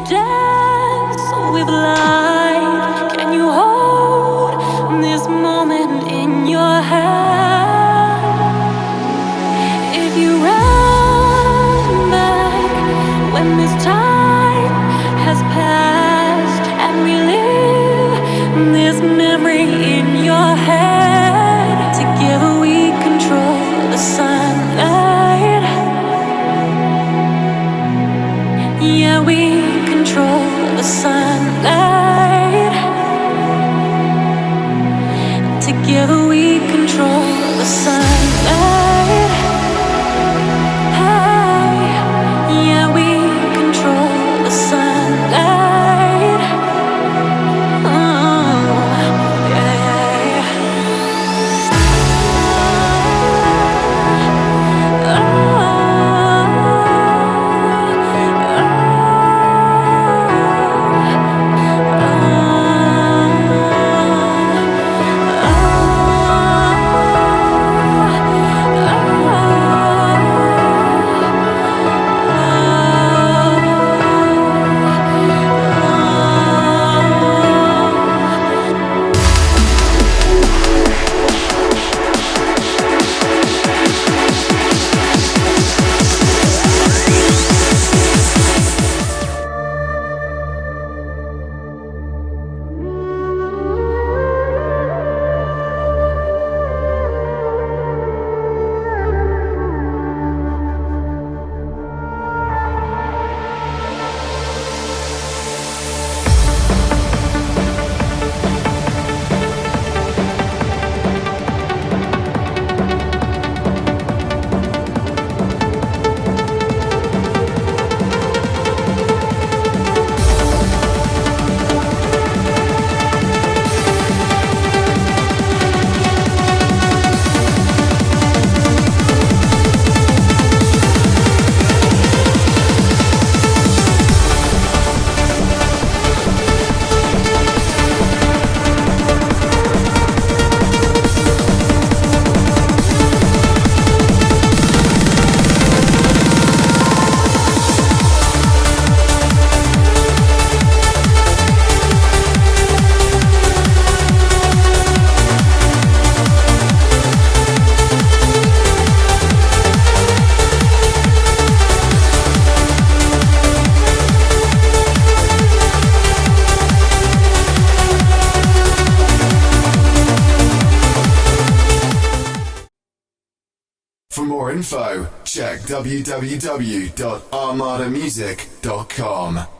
dance with light? Can you hold this moment in your hand? If you run back when this time has passed and relive this memory in your head, together we control the sunlight. Yeah, we control the sunlight. Together we control the sunlight. Hey, yeah, we control the sunlight. Oh, yeah, yeah. For more info, check www.armadamusic.com.